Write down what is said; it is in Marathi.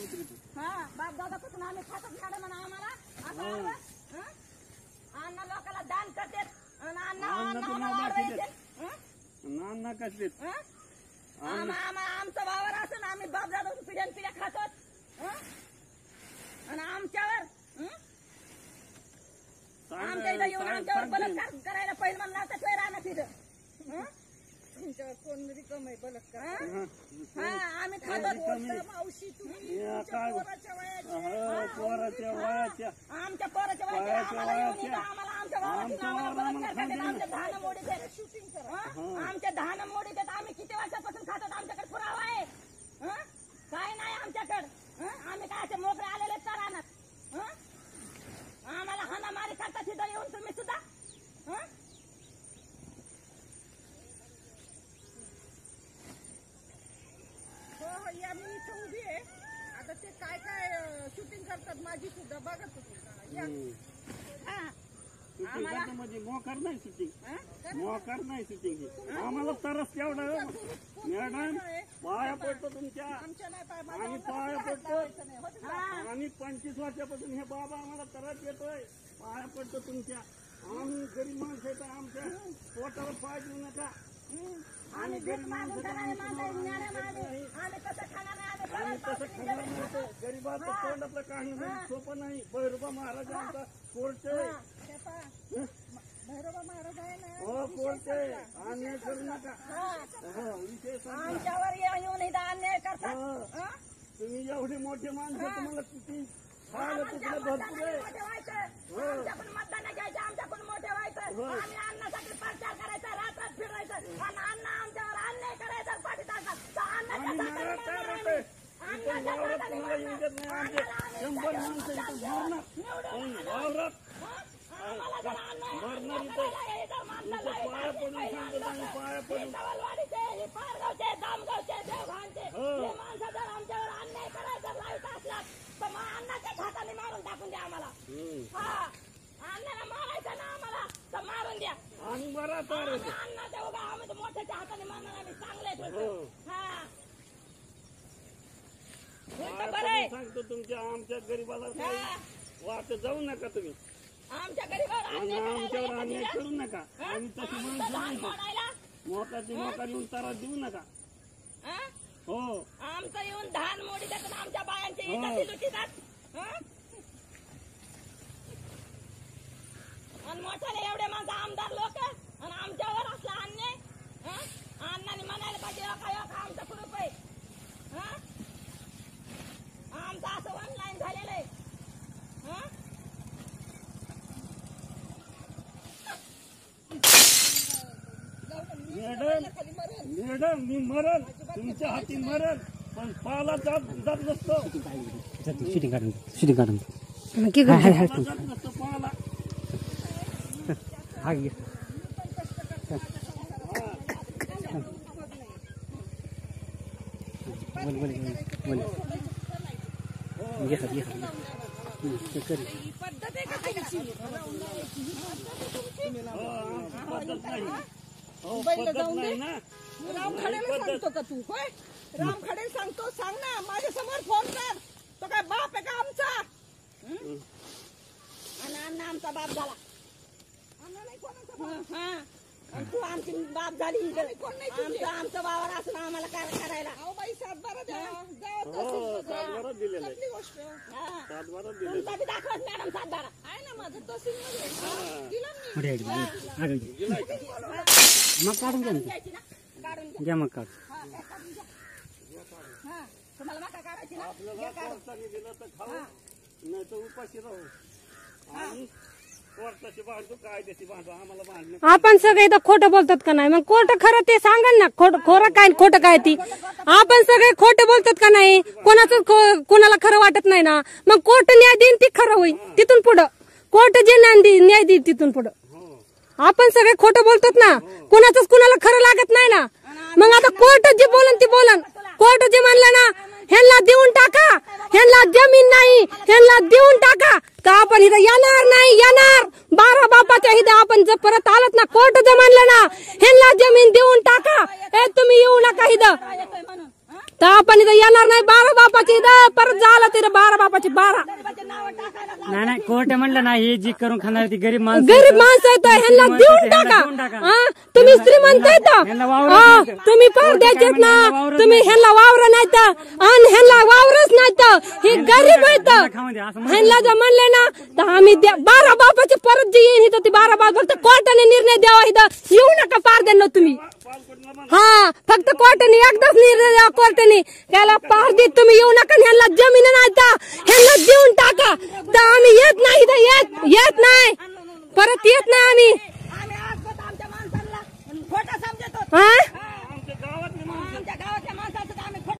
बाप दादापासून आम्ही खातात मॅडम आणि आम्हाला अन्न लोकांना दान करतात अन्न कसले आमचा वावर असून आम्ही बाप दादा पिढ्यान पिढ्या खातात आणि आमच्यावर आमच्या इथं येऊन आमच्यावर बलात्कार करायला पहिलं म्हणलं तर राहणार तिथं तुमच्यावर कोण रिकम आहे बलात्कार आम्ही खातात मावशी तुम्ही आमच्या पोराच्या वयाच्या आम्हाला आमच्या धान मोडीत शूटिंग आमच्या धान मोडीत आम्ही किती वर्षापासून खातात आमच्याकडे पुरावा आहे काय नाही आमच्याकडे आम्ही काय असे मोकळे आलेले तर राहणार आम्हाला हाणामारी करता तिथं येऊन तुम्ही सुद्धा या मी इथं उभी आहे आता ते काय काय शूटिंग करतात माझी सुद्धा बघत होती म्हणजे मोकार नाही शूटिंग मोकार नाही शूटिंग आम्हाला तरच तेवढं मॅडम पाया पडतो तुमच्या आम्ही पाया पडतो आम्ही 25 वर्षापासून हे बाबा आम्हाला तरच येतोय पाया पडतो तुमच्या आम्ही गरीब माणसं आहे तर आमच्या पोटावर पाय देऊ नका आम्ही गरीब माणसं गरीबाचं तोंड आपलं काढणं सोपं नाही भैरोबा महाराज आमचा कोर्ट भैरोबा महाराज आहे ना हो कोर्ट अन्याय करू नका विषय आमच्यावर येऊन इथं अन्याय करतात तुम्ही एवढे मोठे माणसं तुम्हाला किती भरपूर आहे आमच्याकडून मतदान घ्यायचं आमच्याकडून मोठे व्हायचं आम्ही अन्नासाठी प्रचार करायचा रात्रात फिरायचं आणि अन्न आमच्यावर अन्याय करायचा पाठीतात हाताने मारून टाकून द्या आम्हाला अन्नाला मारायचं ना आम्हाला तर मारून द्या अन्नाच्या उगा आम्ही तर मोठ्याच्या हाताने मारणार आम्ही चांगले सांगतो तुमच्या आमच्या गरीबाला वाट जाऊ नका तुम्ही आमच्या गरीबावर आमच्यावर अन्याय करू नका आम्ही तशी माणसं मोकाची मोका येऊन तारा देऊ नका हो आमचं येऊन धान मोडी देतात आमच्या बायांचे लुटीतात आणि मोठ्याने एवढे माझा आमदार लोक आणि आमच्यावर असला अन्याय अण्णाने म्हणायला पाहिजे आमचा कुरूप आहे आमचं असं ऑनलाईन झालेलं आहे मॅडम मी मरण तुमच्या हाती मरण पण पाला जात नसतो शूटिंग काढून पाला पद्धत आहे का त्याची रामखडेला सांगतो का तू होय रामखडे सांगतो सांग ना माझ्या समोर फोन कर तो काय बाप आहे का आमचा आणि अण्णा आमचा बाप झाला अण्णा नाही कोणाचा बाप तू आमची बाप झाली आमचा वावर असं आम्हाला काय करायला बाई 7-12 द्या तुमचा बी दाखवत मॅडम 7-12 आहे ना माझं तहसील मग काढून घ्या मग काढ तुम्हाला मका काढायची ना दिलं तर खाऊ नाही तर उपाशी राहू आणि कोर्टाची बांधू कायद्याची बांधू आम्हाला बांधणं आपण सगळे इथं खोटं बोलतात का नाही मग कोर्ट खरं ते सांगाल ना खोरं काय खोटं काय ती आपण सगळे खोटं बोलतात का नाही कोणाला खरं वाटत नाही ना मग कोर्ट न्याय देईन ती खरं होईल तिथून पुढं कोर्ट जे न्याय देईल तिथून पुढं आपण सगळे खोटं बोलतात ना कोणाचंच कुणाला खरं लागत नाही ना मग आता कोर्ट जे बोलन ती बोलन कोर्ट जे म्हणलं ना ह्यांना देऊन टाका ह्यांना जमीन नाही ह्यांना देऊन टाका तर आपण इथं येणार नाही येणार 12 बापाच्या इथं आपण जर परत आलात ना कोर्ट जर म्हणलं ना ह्यांना जमीन देऊन टाका तुम्ही येऊ नका इथं तर आपण इथं येणार नाही. 12 बापाची इथं परत झालं तिथं 12 बापाची 12. नाही कोर्ट म्हणलं ना हे जी करून खाणार ती गरीब माणसं गरीब माणसं आहेत ह्यांना देऊन टाका. तुम्ही श्रीमंत आहेत तुम्ही पर द्यायचेत ना. तुम्ही ह्यांना वावर नाहीत आणि ह्यांना वावरच नाहीत. हे गरीब आहेत. ह्यांना जर म्हणले ना तर आम्ही 12 बापाची परत जी येईन इथं ती 12 बाप फक्त कोर्टाने निर्णय द्यावा. इथं येऊ नका पार द्या तुम्ही. हा फक्त कोर्टाने एकदाच निर्णय द्या. कोर्टाने त्याला पार देत तुम्ही येऊ नका. ह्यांना जमीन नाही तर ह्यांना देऊन टाका. तर आम्ही येत नाही येत नाही परत येत नाही आम्ही.